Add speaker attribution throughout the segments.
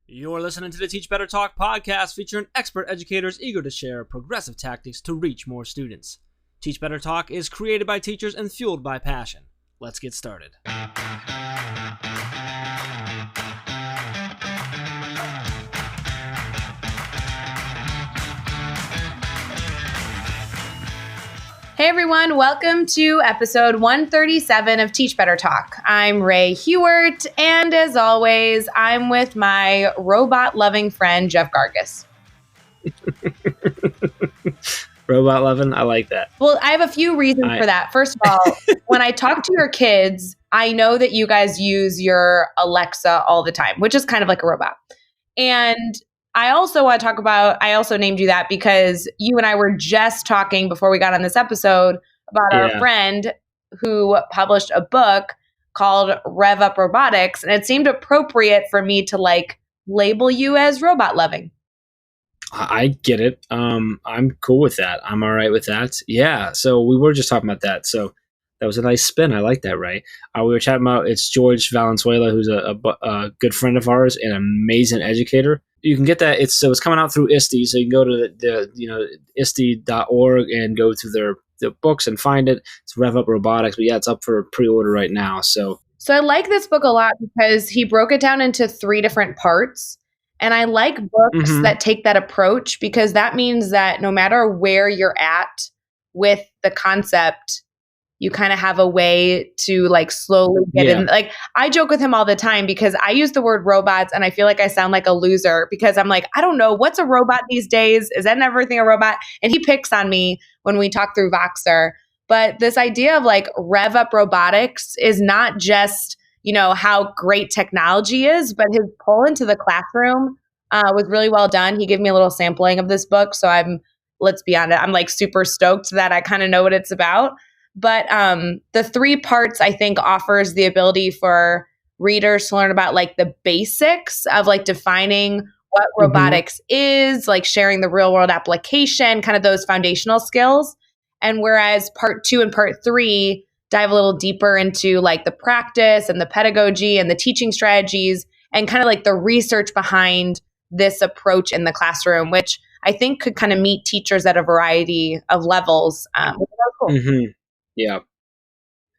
Speaker 1: You're listening to the Teach Better Talk podcast featuring expert educators eager to share progressive tactics to reach more students. Teach Better Talk is created by teachers and fueled by passion. Let's get started.
Speaker 2: Hey everyone, welcome to episode 137 of Teach Better Talk. I'm Ray Hewart, and as always, I'm with my robot-loving friend, Jeff Gargas.
Speaker 1: Robot-loving? I like that.
Speaker 2: Well, I have a few reasons for that. First of all, when I talk to your kids, I know that you guys use your Alexa all the time, which is kind of like a robot. And I also want to talk about, I also named you that because you and I were just talking before we got on this episode about our friend who published a book called Rev Up Robotics. And it seemed appropriate for me to label you as robot loving.
Speaker 1: I get it. I'm cool with that. I'm all right with that. Yeah. So we were just talking about that. So that was a nice spin. I like that, Ray. We were chatting about, it's Jorge Valenzuela, who's a good friend of ours and an amazing educator. You can get that. It's coming out through ISTE. So you can go to the ISTE.org and go to their books and find it. It's Rev Up Robotics. But yeah, it's up for pre-order right now. So
Speaker 2: I like this book a lot because he broke it down into 3 different parts. And I like books that take that approach because that means that no matter where you're at with the concept, you kind of have a way to slowly get in. I joke with him all the time because I use the word robots and I feel like I sound like a loser because I'm like, I don't know, what's a robot these days? Is that everything a robot? And he picks on me when we talk through Voxer. But this idea of Rev Up Robotics is not just, how great technology is, but his pull into the classroom was really well done. He gave me a little sampling of this book. So let's be honest, I'm super stoked that I kind of know what it's about. But the 3 parts, I think, offers the ability for readers to learn about the basics of defining what robotics is, sharing the real world application, kind of those foundational skills. And whereas part 2 and part 3 dive a little deeper into the practice and the pedagogy and the teaching strategies and kind of the research behind this approach in the classroom, which I think could kind of meet teachers at a variety of levels. Which is really cool.
Speaker 1: Yeah,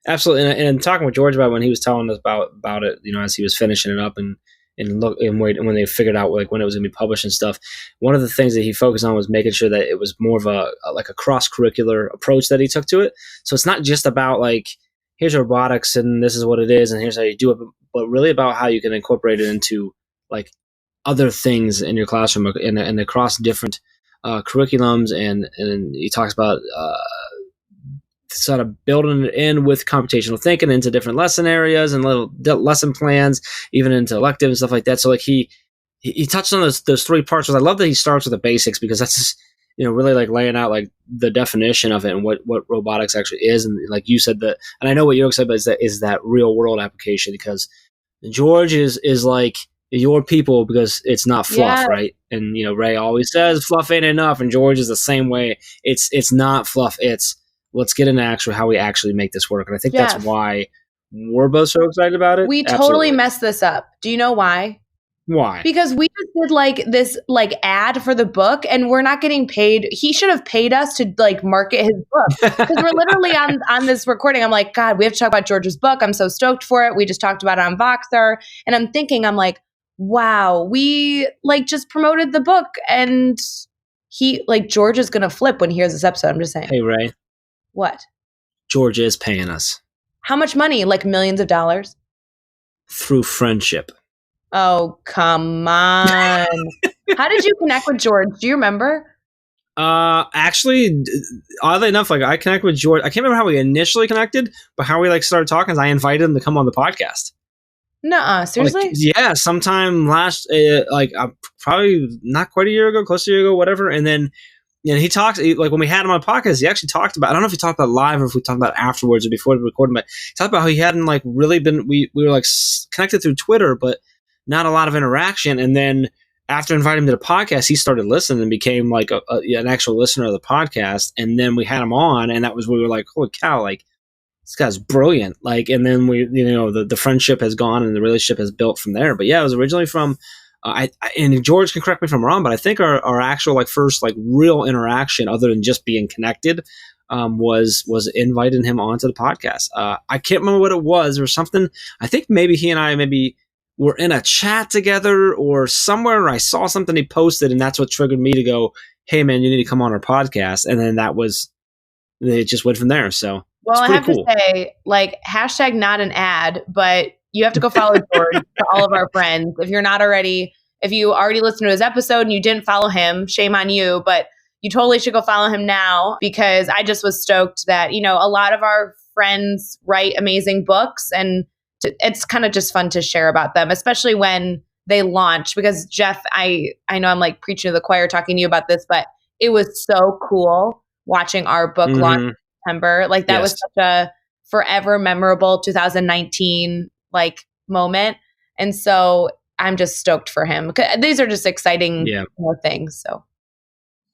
Speaker 1: absolutely. And talking with George about when he was telling us about it, as he was finishing it up and when they figured out when it was going to be published and stuff, one of the things that he focused on was making sure that it was more of a cross-curricular approach that he took to it. So it's not just about here's robotics and this is what it is and here's how you do it, but really about how you can incorporate it into other things in your classroom and across different curriculums. And he talks about sort of building it in with computational thinking into different lesson areas and little lesson plans, even into elective and stuff like that. So he touched on those 3 parts. I love that he starts with the basics because that's just, really laying out the definition of it and what robotics actually is. And like you said that, and I know what you're excited about is that real world application because George is your people because it's not fluff, right? And Ray always says fluff ain't enough, and George is the same way. It's not fluff. It's let's get into how we actually make this work. And I think that's why we're both so excited about it.
Speaker 2: We totally messed this up. Do you know why?
Speaker 1: Why?
Speaker 2: Because we just did this ad for the book and we're not getting paid. He should have paid us to market his book. Because we're literally on this recording. I'm like, God, we have to talk about George's book. I'm so stoked for it. We just talked about it on Voxer. And I'm thinking, wow, we just promoted the book and he George is going to flip when he hears this episode. I'm just saying.
Speaker 1: Hey, Ray.
Speaker 2: What?
Speaker 1: George is paying us.
Speaker 2: How much money? Millions of dollars?
Speaker 1: Through friendship.
Speaker 2: Oh, come on. How did you connect with George? Do you remember?
Speaker 1: Actually, oddly enough, I connected with George. I can't remember how we initially connected, but how we started talking is I invited him to come on the podcast.
Speaker 2: Nuh-uh, seriously?
Speaker 1: Yeah, sometime last, probably not quite a year ago, close to a year ago, whatever. And then he talks, when we had him on the podcast, he actually talked about, I don't know if he talked about live or if we talked about afterwards or before the recording, but he talked about how he hadn't really been, we were connected through Twitter, but not a lot of interaction. And then after inviting him to the podcast, he started listening and became an actual listener of the podcast. And then we had him on and that was, we were like, holy cow, this guy's brilliant. And then we, the friendship has gone and the relationship has built from there. But yeah, it was originally from And George can correct me if I'm wrong, but I think our actual like first like real interaction, other than just being connected, was inviting him onto the podcast. I can't remember what it was or something. I think maybe he and I were in a chat together or somewhere. I saw something he posted, and that's what triggered me to go, "Hey man, you need to come on our podcast." And then it just went from there. So
Speaker 2: well, I have
Speaker 1: cool.
Speaker 2: to say, like, hashtag not an ad, but you have to go follow George for all of our friends. If you already listened to his episode and you didn't follow him, shame on you, but you totally should go follow him now, because I just was stoked that, a lot of our friends write amazing books, and it's kind of just fun to share about them, especially when they launch. Because Jeff, I know I'm like preaching to the choir talking to you about this, but it was so cool watching our book launch in September. Like that was such a forever memorable 2019 like moment. And so I'm just stoked for him. These are just exciting things. So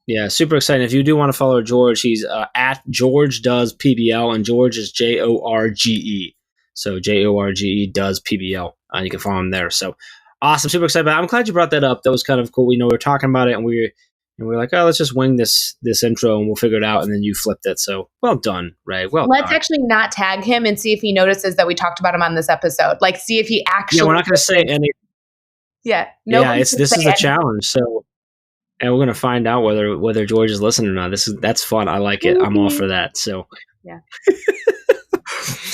Speaker 1: yeah, super exciting. If you do want to follow George, he's at George Does PBL, and George is Jorge. So Jorge does PBL. You can follow him there. So awesome, super excited. But I'm glad you brought that up. That was kind of cool. We were talking about it, and we were like, oh, let's just wing this intro, and we'll figure it out. And then you flipped it. So well done, Ray.
Speaker 2: Let's actually not tag him and see if he notices that we talked about him on this episode. Like, see if he actually.
Speaker 1: Yeah, we're not going to say any.
Speaker 2: Yeah,
Speaker 1: this is a challenge. So. And we're gonna find out whether George is listening or not. That's fun. I like it. I'm all for that. So
Speaker 2: yeah.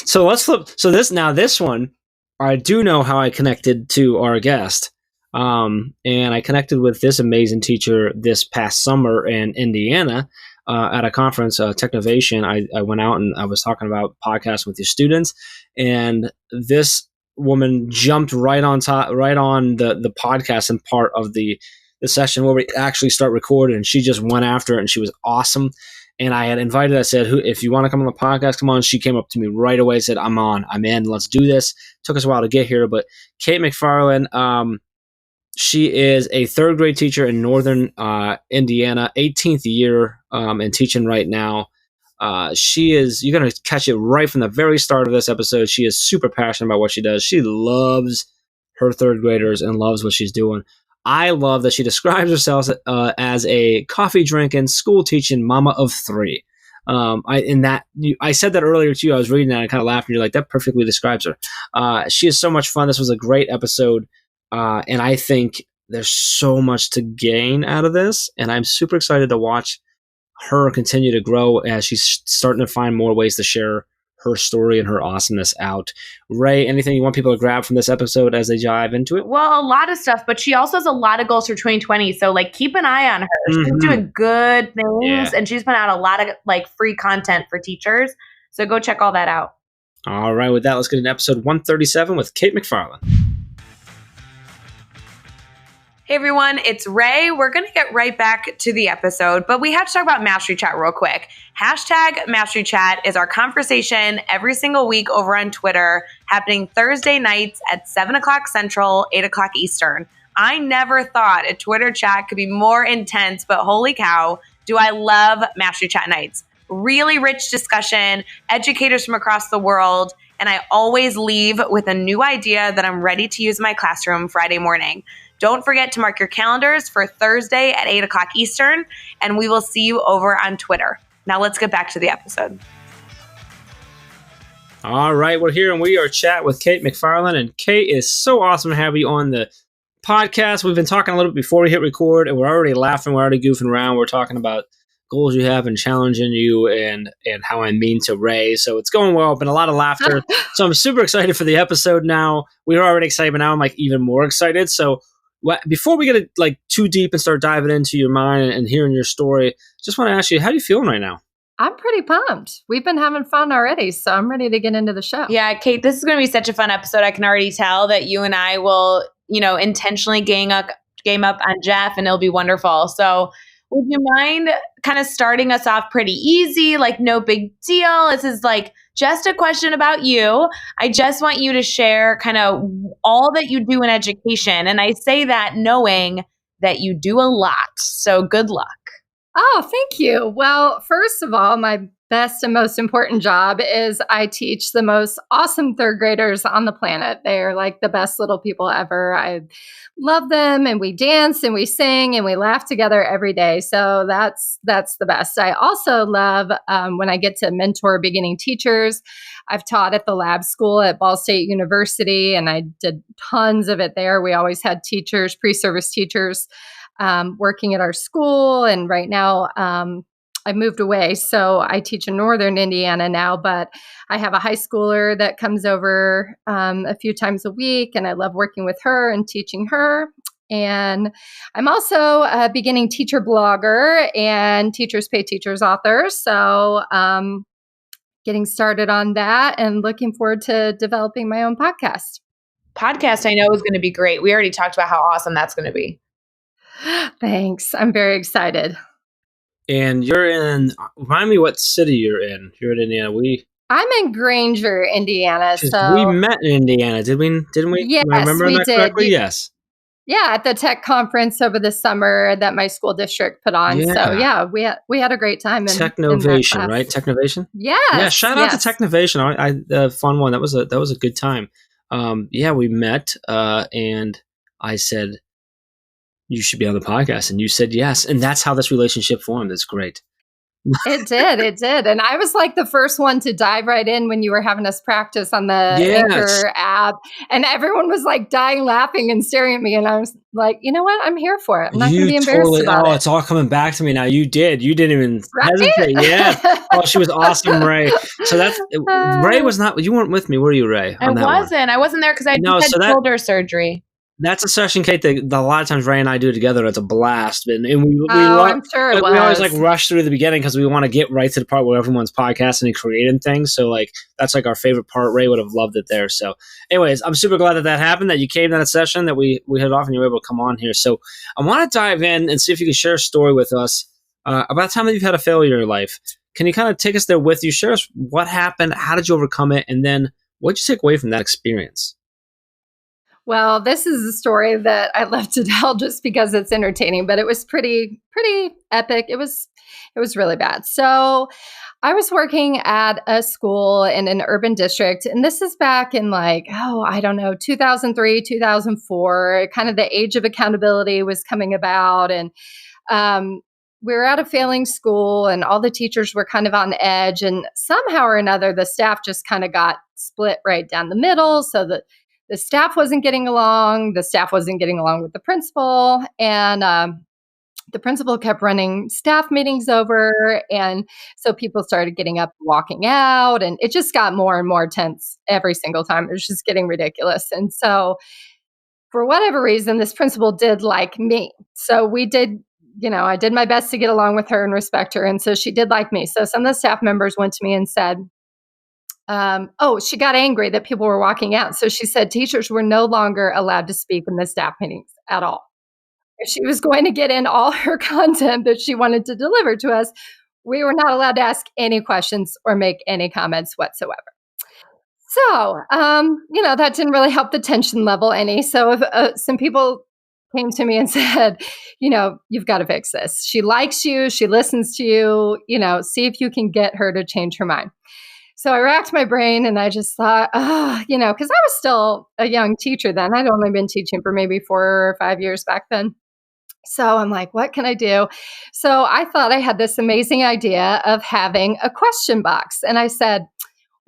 Speaker 1: So let's flip. So this one, I do know how I connected to our guest. And I connected with this amazing teacher this past summer in Indiana at a conference, Technovation. I went out and I was talking about podcasts with your students, and this woman jumped right on the podcast and part of the session where we actually start recording, and she just went after it, and she was awesome. And I had invited, I said, if you want to come on the podcast, come on. She came up to me right away, said, I'm in, let's do this. Took us a while to get here, but Kate MacFarlane, she is a third grade teacher in Northern Indiana, 18th year, and teaching right now. You're going to catch it right from the very start of this episode. She is super passionate about what she does. She loves her third graders and loves what she's doing. I love that she describes herself as a coffee drinking, school teaching mama of three. I said that earlier to you. I was reading that and I kind of laughed, and you're like, that perfectly describes her. She is so much fun. This was a great episode, and I think there's so much to gain out of this, and I'm super excited to watch her continue to grow as she's starting to find more ways to share her story and her awesomeness out. Ray, anything you want people to grab from this episode as they dive into it?
Speaker 2: Well, a lot of stuff, but she also has a lot of goals for 2020. So like keep an eye on her. She's doing good things, and she's put out a lot of like free content for teachers. So go check all that out.
Speaker 1: All right, with that, let's get into episode 137 with Kate MacFarlane.
Speaker 2: Hey everyone, it's Ray. We're going to get right back to the episode, but we have to talk about Mastery Chat real quick. Hashtag Mastery Chat is our conversation every single week over on Twitter, happening Thursday nights at 7 o'clock Central, 8 o'clock Eastern. I never thought a Twitter chat could be more intense, but holy cow, do I love Mastery Chat nights. Really rich discussion, educators from across the world, and I always leave with a new idea that I'm ready to use in my classroom Friday morning. Don't forget to mark your calendars for Thursday at 8 o'clock Eastern, and we will see you over on Twitter. Now let's get back to the episode.
Speaker 1: All right, we're here and we are chatting with Kate MacFarlane, and Kate, is so awesome to have you on the podcast. We've been talking a little bit before we hit record, and we're already laughing, we're already goofing around. We're talking about goals you have and challenging you and how I'm mean to Ray. So it's going well. Been a lot of laughter. So I'm super excited for the episode now. We were already excited, but now I'm like even more excited. So before we get like too deep and start diving into your mind and hearing your story, just want to ask you, how are you feeling right now?
Speaker 3: I'm pretty pumped. We've been having fun already, so I'm ready to get into the show.
Speaker 2: Yeah, Kate, this is going to be such a fun episode. I can already tell that you and I will, intentionally game up on Jeff, and it'll be wonderful. So would you mind kind of starting us off pretty easy, like no big deal? This is like just a question about you. I just want you to share kind of all that you do in education. And I say that knowing that you do a lot. So good luck.
Speaker 3: Oh, thank you. Well, first of all, my best and most important job is I teach the most awesome third graders on the planet. They're like the best little people ever. I love them, and we dance and we sing and we laugh together every day. So that's the best. I also love when I get to mentor beginning teachers. I've taught at the lab school at Ball State University, and I did tons of it there. We always had teachers, pre-service teachers, working at our school. And right now, I moved away, so I teach in northern Indiana now, but I have a high schooler that comes over a few times a week, and I love working with her and teaching her. And I'm also a beginning teacher blogger and Teachers Pay Teachers author, so getting started on that and looking forward to developing my own podcast.
Speaker 2: Podcast, I know, is going to be great. We already talked about how awesome that's going to be.
Speaker 3: Thanks. I'm very excited.
Speaker 1: And you're in, remind me what city you're in. You're in Indiana.
Speaker 3: I'm in Granger, Indiana. So
Speaker 1: we met in Indiana, didn't we?
Speaker 3: Yes,
Speaker 1: Am I remembering that correctly? Yes.
Speaker 3: Yeah, at the tech conference over the summer that my school district put on.
Speaker 1: Yeah.
Speaker 3: So yeah, we had a great time.
Speaker 1: Technovation, right? Technovation.
Speaker 3: Yes.
Speaker 1: Yeah. Shout out to Technovation. I fun one. That was a good time. Yeah, we met, and I said, you should be on the podcast. And you said yes. And that's how this relationship formed. It's great.
Speaker 3: It did. And I was like the first one to dive right in when you were having us practice on the Anchor app. And everyone was like dying laughing and staring at me. And I was like, you know what? I'm here for it. I'm not going to be embarrassed about it.
Speaker 1: It's all coming back to me now. You didn't even hesitate. Yeah. Oh, she was awesome, Ray. So that's, Ray was not, you weren't with me, were you, Ray?
Speaker 2: I wasn't there because I had shoulder surgery.
Speaker 1: That's a session, Kate, that a lot of times Ray and I do together. It's a blast. And we
Speaker 3: I'm sure it was.
Speaker 1: We always like rush through the beginning because we want to get right to the part where everyone's podcasting and creating things. So like that's like our favorite part. Ray would have loved it there. So anyways, I'm super glad that happened, that you came to that session, that we hit off and you were able to come on here. So I want to dive in and see if you can share a story with us about the time that you've had a failure in your life. Can you kind of take us there with you? Share us what happened, how did you overcome it, and then what did you take away from that experience?
Speaker 3: Well, this is a story that I love to tell just because it's entertaining, but it was pretty epic. It was really bad. So I was working at a school in an urban district, and this is back in 2003, 2004, kind of the age of accountability was coming about. And we were at a failing school, and all the teachers were kind of on edge, and somehow or another, the staff just kind of got split right down the middle. So that the staff wasn't getting along. The staff wasn't getting along with the principal. And the principal kept running staff meetings over. And so people started getting up and walking out. And it just got more and more tense every single time. It was just getting ridiculous. And so for whatever reason, this principal did like me. So we did, I did my best to get along with her and respect her. And so she did like me. So some of the staff members went to me and said, she got angry that people were walking out. So she said teachers were no longer allowed to speak in the staff meetings at all. If she was going to get in all her content that she wanted to deliver to us, we were not allowed to ask any questions or make any comments whatsoever. So, that didn't really help the tension level any. So if some people came to me and said, you've got to fix this. She likes you. She listens to you. See if you can get her to change her mind. So I racked my brain and I just thought, because I was still a young teacher then. I'd only been teaching for maybe 4 or 5 years back then. So I'm like, what can I do? So I thought I had this amazing idea of having a question box. And I said,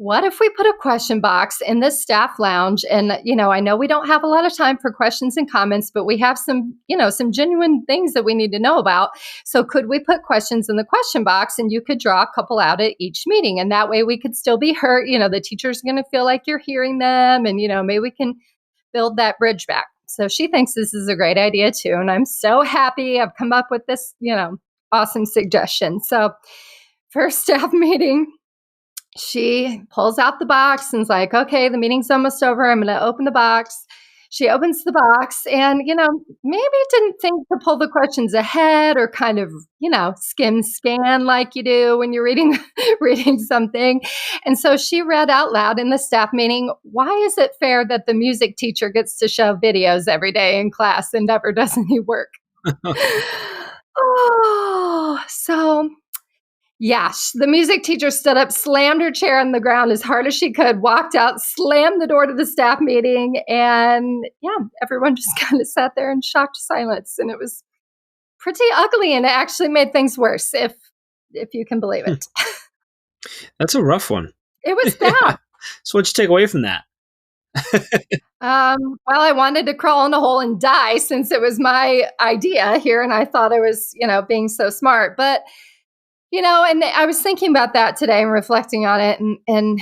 Speaker 3: what if we put a question box in the staff lounge? And, I know we don't have a lot of time for questions and comments, but we have some genuine things that we need to know about. So could we put questions in the question box and you could draw a couple out at each meeting? And that way we could still be heard. The teacher's going to feel like you're hearing them. And, maybe we can build that bridge back. So she thinks this is a great idea too. And I'm so happy I've come up with this, awesome suggestion. So first staff meeting, she pulls out the box and is like, okay, the meeting's almost over. I'm going to open the box. She opens the box and, maybe didn't think to pull the questions ahead or kind of, scan like you do when you're reading something. And so she read out loud in the staff meeting, why is it fair that the music teacher gets to show videos every day in class and never does any work? So Yeah, the music teacher stood up, slammed her chair on the ground as hard as she could, walked out, slammed the door to the staff meeting, and everyone just kind of sat there in shocked silence. And it was pretty ugly, and it actually made things worse, if you can believe it.
Speaker 1: That's a rough one.
Speaker 3: It was bad.
Speaker 1: So what'd you take away from that?
Speaker 3: Well, I wanted to crawl in a hole and die since it was my idea here, and I thought I was, being so smart. But and I was thinking about that today and reflecting on it, and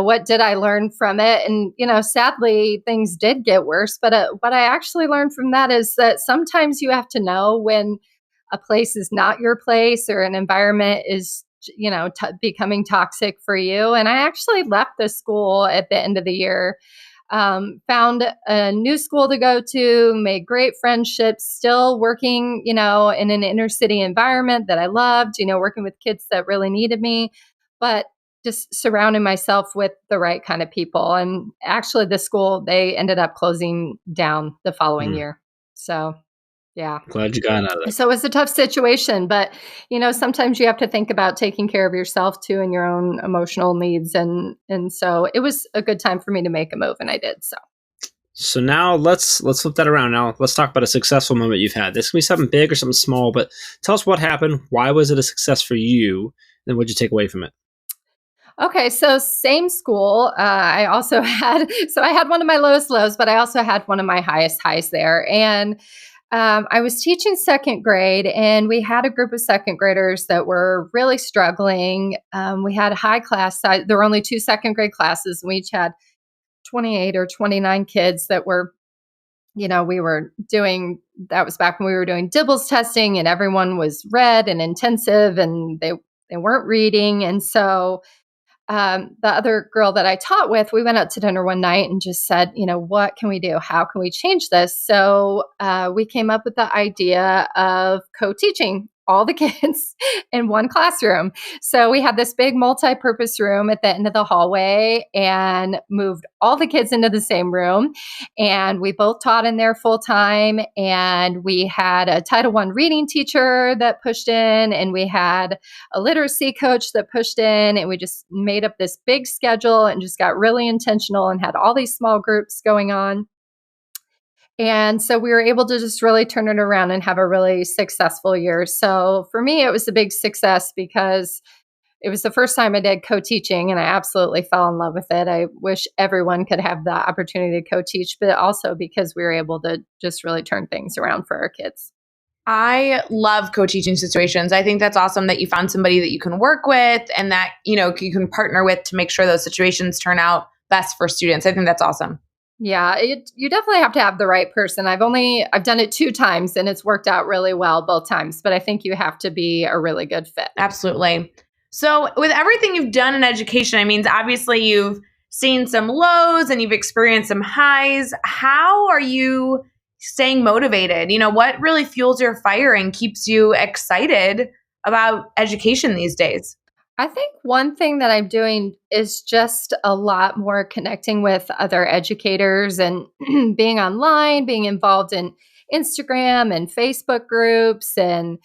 Speaker 3: what did I learn from it? And sadly, things did get worse. But what I actually learned from that is that sometimes you have to know when a place is not your place or an environment is becoming toxic for you. And I actually left the school at the end of the year. Found a new school to go to, made great friendships, still working, in an inner city environment that I loved, working with kids that really needed me, but just surrounding myself with the right kind of people. And actually the school, they ended up closing down the following year. So yeah.
Speaker 1: Glad you got out of it.
Speaker 3: So it was a tough situation, but sometimes you have to think about taking care of yourself too and your own emotional needs. And so it was a good time for me to make a move, and I did.
Speaker 1: So now let's flip that around. Now let's talk about a successful moment you've had. This can be something big or something small, but tell us what happened. Why was it a success for you? And what'd you take away from it?
Speaker 3: Okay, so same school. I also had, I had one of my lowest lows, but I also had one of my highest highs there. And I was teaching second grade, and we had a group of second graders that were really struggling. We had a high class size. There were only 2 second grade classes, and we each had 28 or 29 kids that were, we were doing, that was back when we were doing Dibbles testing, and everyone was red and intensive, and they weren't reading. And so the other girl that I taught with, we went out to dinner one night and just said, what can we do? How can we change this? So we came up with the idea of co-teaching all the kids in one classroom. So we had this big multi-purpose room at the end of the hallway and moved all the kids into the same room. And we both taught in there full time. And we had a Title I reading teacher that pushed in, and we had a literacy coach that pushed in, and we just made up this big schedule and just got really intentional and had all these small groups going on. And so we were able to just really turn it around and have a really successful year. So for me, it was a big success because it was the first time I did co-teaching, and I absolutely fell in love with it. I wish everyone could have the opportunity to co-teach, but also because we were able to just really turn things around for our kids.
Speaker 2: I love co-teaching situations. I think that's awesome that you found somebody that you can work with and that, you can partner with to make sure those situations turn out best for students. I think that's awesome.
Speaker 3: Yeah, you definitely have to have the right person. I've done it 2 times, and it's worked out really well both times, but I think you have to be a really good fit.
Speaker 2: Absolutely. So with everything you've done in education, I mean, obviously you've seen some lows and you've experienced some highs. How are you staying motivated? What really fuels your fire and keeps you excited about education these days?
Speaker 3: I think one thing that I'm doing is just a lot more connecting with other educators and being online, being involved in Instagram and Facebook groups, and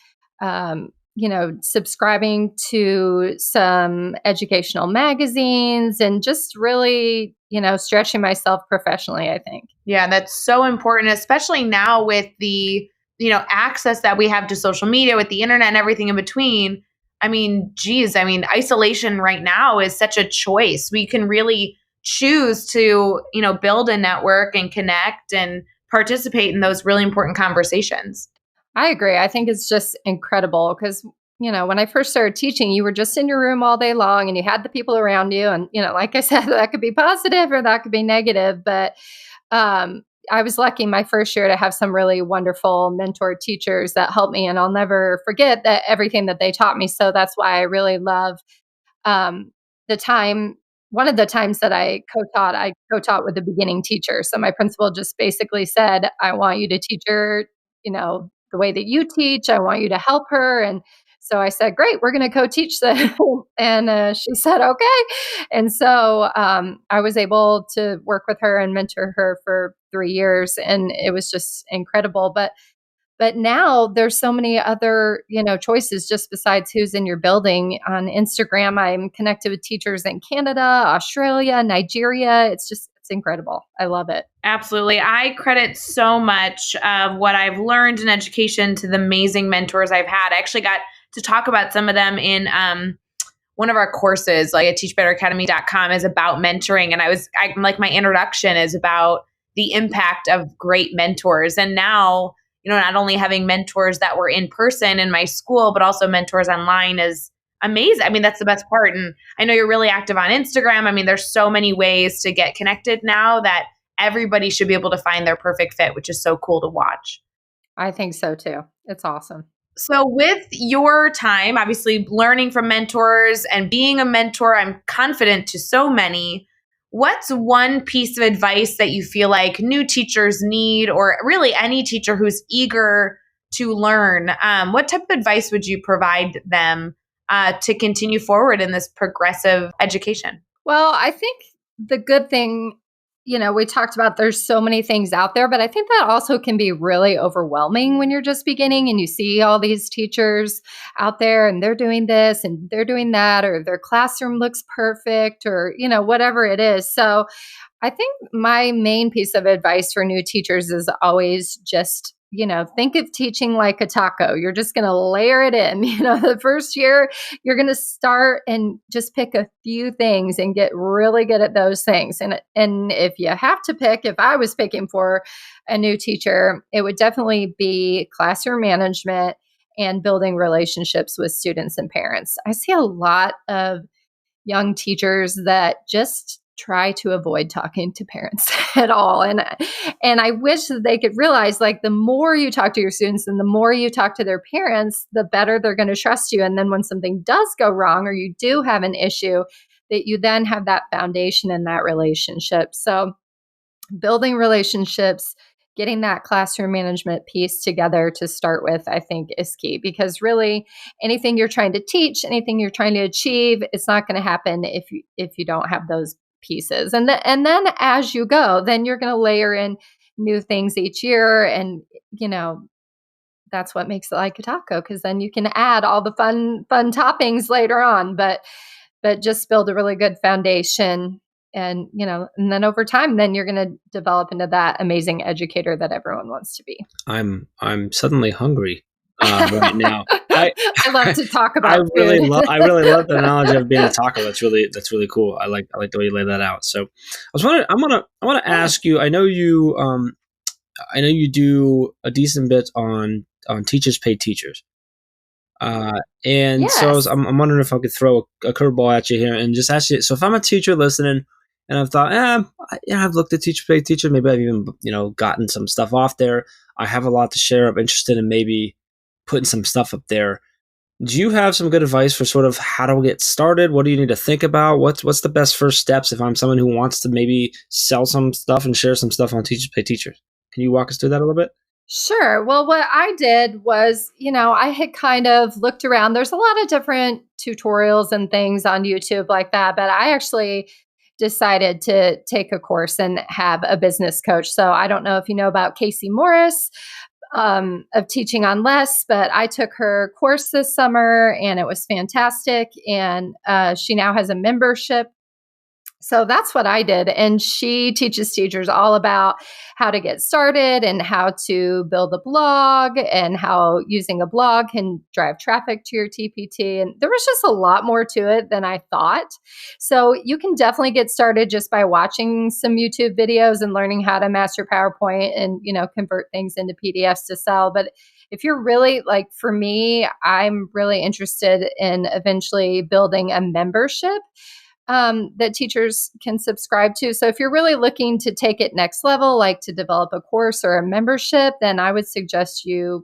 Speaker 3: subscribing to some educational magazines, and just really, stretching myself professionally, I think.
Speaker 2: Yeah, that's so important, especially now with the, access that we have to social media, with the internet and everything in between. I mean, isolation right now is such a choice. We can really choose to, build a network and connect and participate in those really important conversations.
Speaker 3: I agree. I think it's just incredible because, when I first started teaching, you were just in your room all day long and you had the people around you. And, like I said, that could be positive or that could be negative. But I was lucky my first year to have some really wonderful mentor teachers that helped me. And I'll never forget that everything that they taught me. So that's why I really love the time. One of the times that I co-taught with a beginning teacher. So my principal just basically said, I want you to teach her, the way that you teach. I want you to help her. And so I said, great, we're going to co-teach them. And she said, okay. And so I was able to work with her and mentor her for 3 years. And it was just incredible. But But now there's so many other, choices just besides who's in your building. On Instagram, I'm connected with teachers in Canada, Australia, Nigeria. It's incredible. I love it.
Speaker 2: Absolutely. I credit so much of what I've learned in education to the amazing mentors I've had. I actually got to talk about some of them in one of our courses, like at teachbetteracademy.com, is about mentoring. And I like, my introduction is about the impact of great mentors. And now, not only having mentors that were in person in my school, but also mentors online is amazing. I mean, that's the best part. And I know you're really active on Instagram. I mean, there's so many ways to get connected now that everybody should be able to find their perfect fit, which is so cool to watch.
Speaker 3: I think so too. It's awesome.
Speaker 2: So with your time, obviously learning from mentors and being a mentor, I'm confident to so many. What's one piece of advice that you feel like new teachers need, or really any teacher who's eager to learn? What type of advice would you provide them to continue forward in this progressive education?
Speaker 3: Well, I think the good thing, we talked about there's so many things out there, but I think that also can be really overwhelming when you're just beginning and you see all these teachers out there and they're doing this and they're doing that, or their classroom looks perfect, or, whatever it is. So I think my main piece of advice for new teachers is always just, think of teaching like a taco. You're just going to layer it in. The first year, you're going to start and just pick a few things and get really good at those things. And if you have to pick, if I was picking for a new teacher, it would definitely be classroom management and building relationships with students and parents. I see a lot of young teachers that just try to avoid talking to parents at all. And I wish that they could realize, like, the more you talk to your students and the more you talk to their parents, the better they're going to trust you. And then when something does go wrong or you do have an issue, that you then have that foundation in that relationship. So building relationships, getting that classroom management piece together to start with, I think is key, because really anything you're trying to teach, anything you're trying to achieve, it's not going to happen if you don't have those pieces. And then as you go, then you're going to layer in new things each year. And, that's what makes it like a taco, because then you can add all the fun toppings later on, but just build a really good foundation. And, and then over time, then you're going to develop into that amazing educator that everyone wants to be.
Speaker 1: I'm suddenly hungry right now.
Speaker 3: I love to talk about
Speaker 1: I really
Speaker 3: food.
Speaker 1: I really love the analogy of being a taco. That's really cool. I like the way you lay that out. So I was wondering, I want to ask you. I know you do a decent bit on teachers pay teachers. And
Speaker 3: Yes.
Speaker 1: so I'm wondering if I could throw a curveball at you here and just ask you. So if I'm a teacher listening and I've thought, I've looked at teacher pay teacher, maybe I've even gotten some stuff off there. I have a lot to share. I'm interested in maybe putting some stuff up there. Do you have some good advice for sort of how to get started? What do you need to think about? What's the best first steps if I'm someone who wants to maybe sell some stuff and share some stuff on teachers pay teachers? Can you walk us through that a little bit?
Speaker 3: Sure. Well, what I did was, I had kind of looked around. There's a lot of different tutorials and things on YouTube like that, but I actually decided to take a course and have a business coach. So I don't know if you know about Kayse Morris of Teaching on Less, but I took her course this summer and it was fantastic. And she now has a membership. So that's what I did. And she teaches teachers all about how to get started and how to build a blog and how using a blog can drive traffic to your TPT. And there was just a lot more to it than I thought. So you can definitely get started just by watching some YouTube videos and learning how to master PowerPoint and, convert things into PDFs to sell. But if you're really, like, for me, I'm really interested in eventually building a membership that teachers can subscribe to. So if you're really looking to take it next level, like to develop a course or a membership, then I would suggest you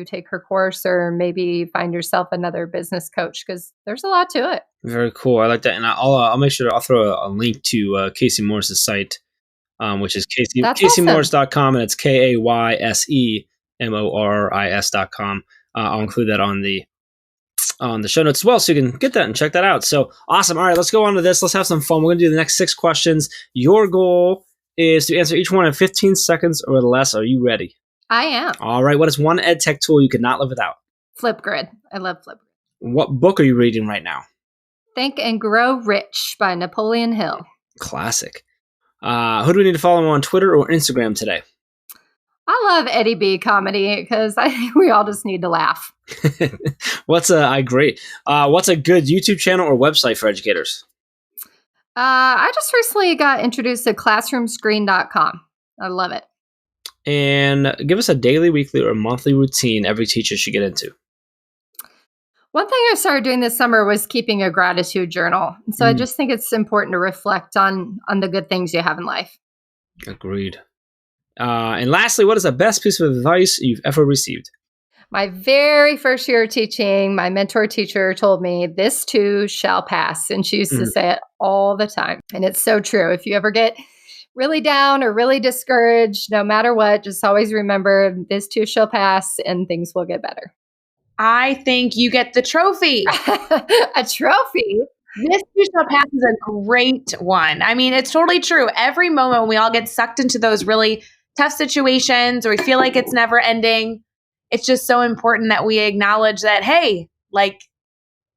Speaker 3: take her course or maybe find yourself another business coach, because there's a lot to it.
Speaker 1: Very cool. I like that. And I'll make sure I'll throw a link to Kayse Morris' site, which is KayseMorris.com, and it's KayseMorris.com. I'll include that on the show notes as well, so you can get that and check that out. So awesome. All right, let's go on to this. Let's have some fun. We're going to do the next 6 questions. Your goal is to answer each one in 15 seconds or less. Are you ready?
Speaker 3: I am.
Speaker 1: All right. What is one ed tech tool you could not live without?
Speaker 3: Flipgrid. I love Flipgrid.
Speaker 1: What book are you reading right now?
Speaker 3: Think and Grow Rich by Napoleon Hill.
Speaker 1: Classic. Who do we need to follow on Twitter or Instagram today?
Speaker 3: I love Eddie B comedy because I think we all just need to laugh.
Speaker 1: I agree. What's a good YouTube channel or website for educators?
Speaker 3: I just recently got introduced to classroomscreen.com. I love it.
Speaker 1: And give us a daily, weekly, or monthly routine every teacher should get into.
Speaker 3: One thing I started doing this summer was keeping a gratitude journal. So I just think it's important to reflect on the good things you have in life.
Speaker 1: Agreed. And lastly, what is the best piece of advice you've ever received?
Speaker 3: My very first year of teaching, my mentor teacher told me, "This too shall pass." And she used to say it all the time. And it's so true. If you ever get really down or really discouraged, no matter what, just always remember this too shall pass and things will get better.
Speaker 2: I think you get the trophy.
Speaker 3: A trophy?
Speaker 2: This too shall pass is a great one. I mean, it's totally true. Every moment when we all get sucked into those really tough situations or we feel like it's never ending, it's just so important that we acknowledge that, hey, like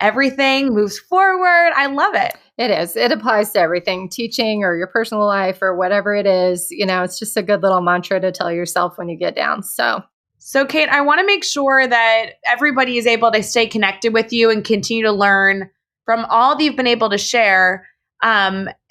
Speaker 2: everything moves forward. I love it.
Speaker 3: It is. It applies to everything, teaching or your personal life or whatever it is. You know, it's just a good little mantra to tell yourself when you get down.
Speaker 2: So Kate, I want to make sure that everybody is able to stay connected with you and continue to learn from all that you've been able to share.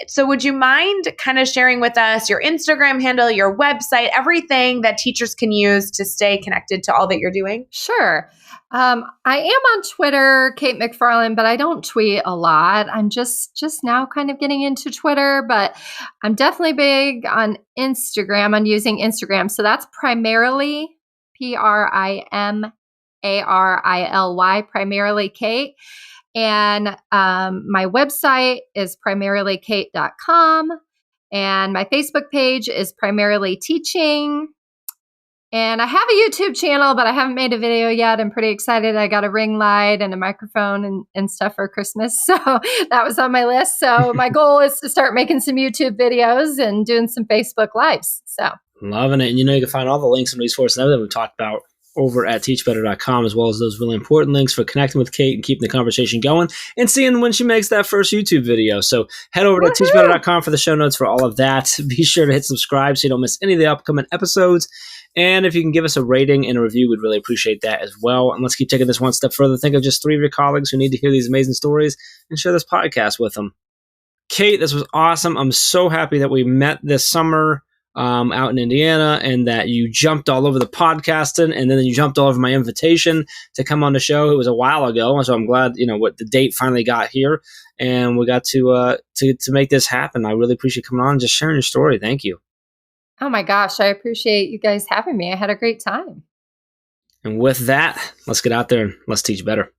Speaker 2: So would you mind kind of sharing with us your Instagram handle, your website, everything that teachers can use to stay connected to all that you're doing?
Speaker 3: Sure. I am on Twitter, Kate MacFarlane, but I don't tweet a lot. I'm just now kind of getting into Twitter, but I'm definitely big on Instagram, on using Instagram. So that's primarily PRIMARILY, primarily Kate. And my website is primarily-kate.com. And my Facebook page is primarily teaching. And I have a YouTube channel, but I haven't made a video yet. I'm pretty excited. I got a ring light and a microphone and stuff for Christmas. So that was on my list. So my goal is to start making some YouTube videos and doing some Facebook Lives. So
Speaker 1: loving it. And you can find all the links and resources and everything we talked about over at teachbetter.com, as well as those really important links for connecting with Kate and keeping the conversation going and seeing when she makes that first YouTube video. So head over to teachbetter.com for the show notes for all of that. Be sure to hit subscribe so you don't miss any of the upcoming episodes. And if you can give us a rating and a review, we'd really appreciate that as well. And let's keep taking this one step further. Think of just 3 of your colleagues who need to hear these amazing stories and share this podcast with them. Kate, this was awesome. I'm so happy that we met this summer out in Indiana and that you jumped all over the podcasting and then you jumped all over my invitation to come on the show. It was a while ago. So I'm glad, what the date finally got here and we got to make this happen. I really appreciate coming on and just sharing your story. Thank you.
Speaker 3: Oh my gosh, I appreciate you guys having me. I had a great time.
Speaker 1: And with that, let's get out there and let's teach better.